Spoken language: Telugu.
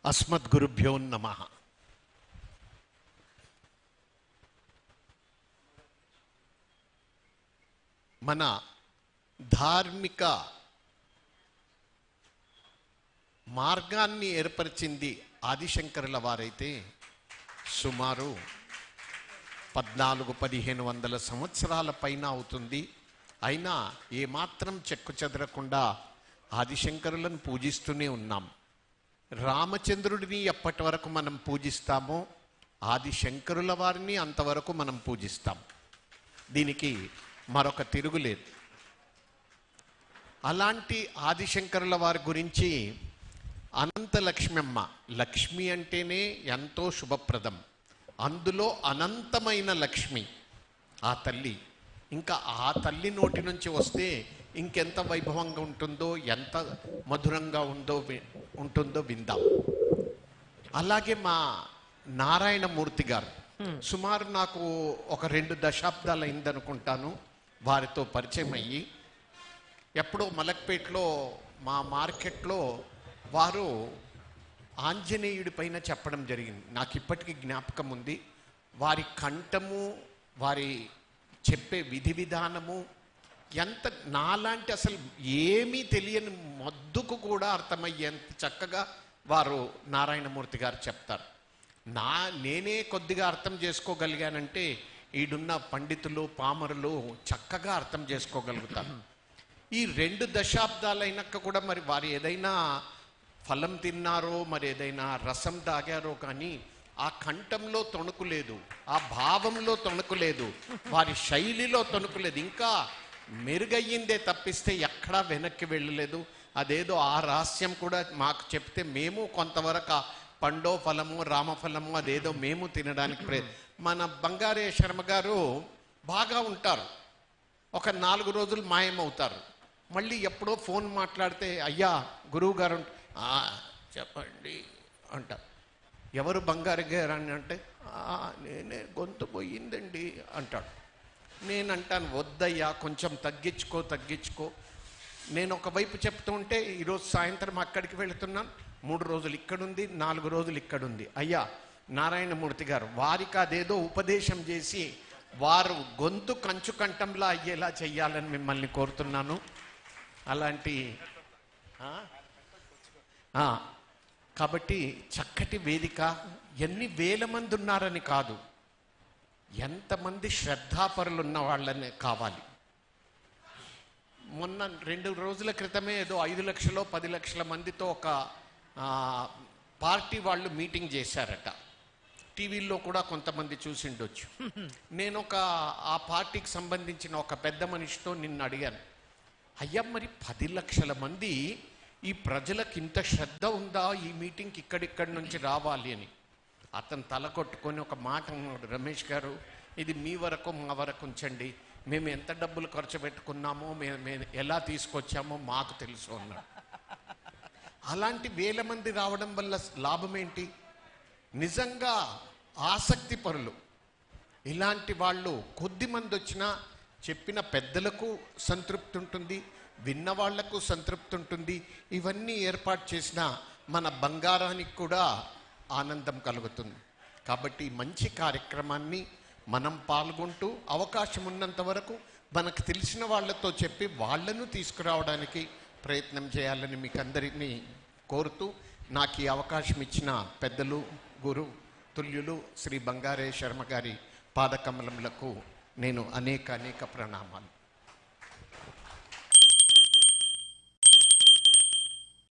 అస్మద్గురుభ్యో నమః. మన ధార్మిక మార్గాన్ని ఏర్పరిచింది ఆదిశంకరుల వారైతే సుమారు 1400-1500 సంవత్సరాల పైన అవుతుంది. అయినా ఏమాత్రం చెక్కు చెదరకుండా ఆదిశంకరులను పూజిస్తూనే ఉన్నాం. రామచంద్రుడిని ఎప్పటి వరకు మనం పూజిస్తామో ఆదిశంకరుల వారిని అంతవరకు మనం పూజిస్తాం. దీనికి మరొక తిరుగులేదు. అలాంటి ఆదిశంకరుల వారి గురించి అనంత లక్ష్మమ్మ, లక్ష్మి అంటేనే ఎంతో శుభప్రదం, అందులో అనంతమైన లక్ష్మి ఆ తల్లి. ఇంకా ఆ తల్లి నోటి నుంచి వస్తే ఇంకెంత వైభవంగా ఉంటుందో, ఎంత మధురంగా ఉంటుందో విందాం. అలాగే మా నారాయణమూర్తి గారు సుమారు నాకు ఒక 2 దశాబ్దాలు అయిందనుకుంటాను వారితో పరిచయం అయ్యి. ఎప్పుడో మలక్పేటలో మా మార్కెట్లో వారు ఆంజనేయుడి పైన చెప్పడం జరిగింది. నాకు ఇప్పటికీ జ్ఞాపకం ఉంది. వారి కంఠము, వారి చెప్పే విధి విధానము ఎంత నాలాంటి అసలు ఏమీ తెలియని మొద్దుకు కూడా అర్థమయ్యేంత చక్కగా వారు నారాయణమూర్తి గారు చెప్తారు. నేనే కొద్దిగా అర్థం చేసుకోగలిగానంటే ఈడున్న పండితులు పామరులు చక్కగా అర్థం చేసుకోగలుగుతారు. ఈ 2 దశాబ్దాలైనాక కూడా మరి వారు ఏదైనా ఫలం తిన్నారో, మరి ఏదైనా రసం తాగారో కానీ ఆ కంఠంలో తొణుకు లేదు, ఆ భావంలో తొణుకు లేదు, వారి శైలిలో తొణుకు లేదు. ఇంకా మెరుగయ్యిందే తప్పిస్తే ఎక్కడా వెనక్కి వెళ్ళలేదు. అదేదో ఆ రహస్యం కూడా మాకు చెప్తే మేము కొంతవరకు పండో ఫలము రామఫలము అదేదో మేము తినడానికి మన బంగారే శర్మ గారు బాగా ఉంటారు. ఒక 4 రోజులు మాయమవుతారు. మళ్ళీ ఎప్పుడో ఫోన్ మాట్లాడితే అయ్యా గురువు గారు చెప్పండి అంటారు. ఎవరు బంగారు గారు అని అంటే నేనే గొంతు పోయిందండి అంటాడు. నేనంటాను వద్దయ్యా కొంచెం తగ్గించుకో. నేను ఒకవైపు చెప్తూ ఉంటే ఈరోజు సాయంత్రం అక్కడికి వెళుతున్నాను, 3 రోజులు ఇక్కడుంది, 4 రోజులు ఇక్కడుంది. అయ్యా నారాయణమూర్తి గారు వారికి అదేదో ఉపదేశం చేసి వారు గొంతు కంచు కంఠంలా అయ్యేలా చెయ్యాలని మిమ్మల్ని కోరుతున్నాను. అలాంటి కాబట్టి చక్కటి వేదిక. ఎన్ని వేల మంది ఉన్నారని కాదు, ఎంతమంది శ్రద్ధాపరులు ఉన్న వాళ్ళని కావాలి. మొన్న 2 రోజుల క్రితమే ఏదో 5 లక్షలు 10 లక్షల మందితో ఒక పార్టీ వాళ్ళు మీటింగ్ చేశారట. టీవీల్లో కూడా కొంతమంది చూసిండొచ్చు. నేను ఆ పార్టీకి సంబంధించిన ఒక పెద్ద మనిషితో నిన్ను అడిగాను, అయ్యా మరి 10 లక్షల మంది ఈ ప్రజలకు ఇంత శ్రద్ధ ఉందా ఈ మీటింగ్కి ఇక్కడిక్కడి నుంచి రావాలి అని? అతను తల కొట్టుకొని ఒక మాట అన్నాడు, రమేష్ గారు ఇది మీ వరకు మా వరకు ఉంచండి, మేము ఎంత డబ్బులు ఖర్చు పెట్టుకున్నామో మేము ఎలా తీసుకొచ్చామో మాకు తెలుసు అన్నాడు. అలాంటి వేల మంది రావడం వల్ల లాభం ఏంటి? నిజంగా ఆసక్తి పరులు ఇలాంటి వాళ్ళు కొద్ది మంది వచ్చినా చెప్పిన పెద్దలకు సంతృప్తి ఉంటుంది, విన్న వాళ్లకు సంతృప్తి ఉంటుంది. ఇవన్నీ ఏర్పాటు చేసిన మన బంగారానికి కూడా ఆనందం కలుగుతుంది. కాబట్టి మంచి కార్యక్రమాన్ని మనం పాల్గొంటూ అవకాశం ఉన్నంత వరకు మనకు తెలిసిన వాళ్ళతో చెప్పి వాళ్లను తీసుకురావడానికి ప్రయత్నం చేయాలని మీకు అందరినీ కోరుతూ నాకు ఈ అవకాశం ఇచ్చిన పెద్దలు గురు తుల్యులు శ్రీ బంగారే శర్మ గారి పాదకమలములకు నేను అనేక ప్రణామాలు.